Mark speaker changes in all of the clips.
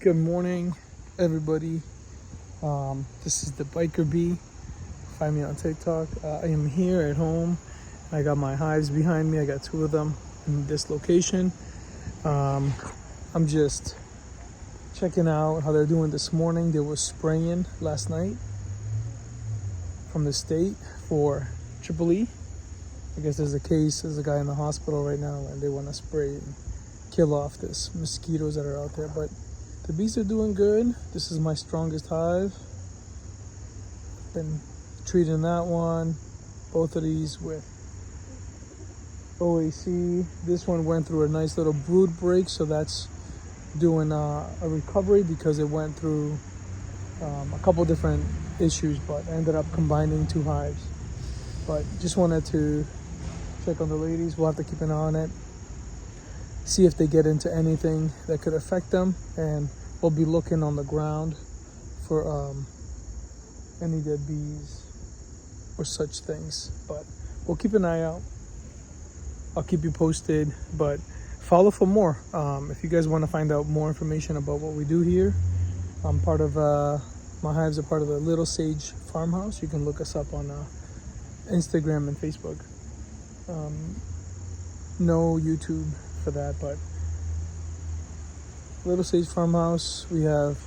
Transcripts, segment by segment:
Speaker 1: Good morning, everybody. This is the Biker Bee. Find me on TikTok. I am here at home. I got my hives behind me. I got two of them in this location. I'm just checking out how they're doing this morning. They were spraying last night from the state for Triple E. I guess there's a guy in the hospital right now, and they want to spray and kill off this mosquitoes that are out there. But the bees are doing good. This is my strongest hive. Been treating that one, both of these with OAC. This one went through a nice little brood break, so that's doing a recovery because it went through a couple different issues, but ended up combining two hives. But just wanted to check on the ladies. We'll have to keep an eye on it, see if they get into anything that could affect them, and we'll be looking on the ground for any dead bees or such things. But we'll keep an eye out. I'll keep you posted, but follow for more. If you guys want to find out more information about what we do here, I'm part of my hives are part of the Little Sage Farmhouse. You can look us up on Instagram and Facebook. No YouTube for that, but Little Sage Farmhouse. We have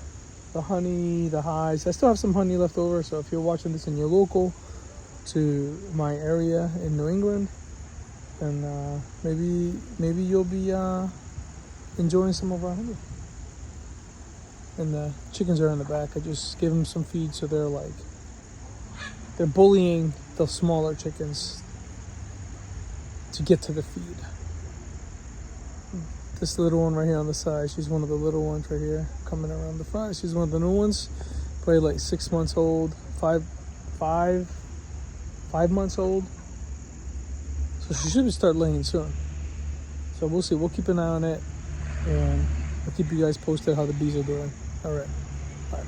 Speaker 1: the honey, the hives. I still have some honey left over, so if you're watching this and you're local to my area in New England, then maybe you'll be enjoying some of our honey. And the chickens are in the back. I just gave them some feed, so they're bullying the smaller chickens to get to the feed. This little one right here on the side, she's one of the little ones right here coming around the front. She's one of the new ones, probably like 6 months old, five months old. So she should start laying soon. So we'll see. We'll keep an eye on it, and I'll keep you guys posted how the bees are doing. All right. Bye.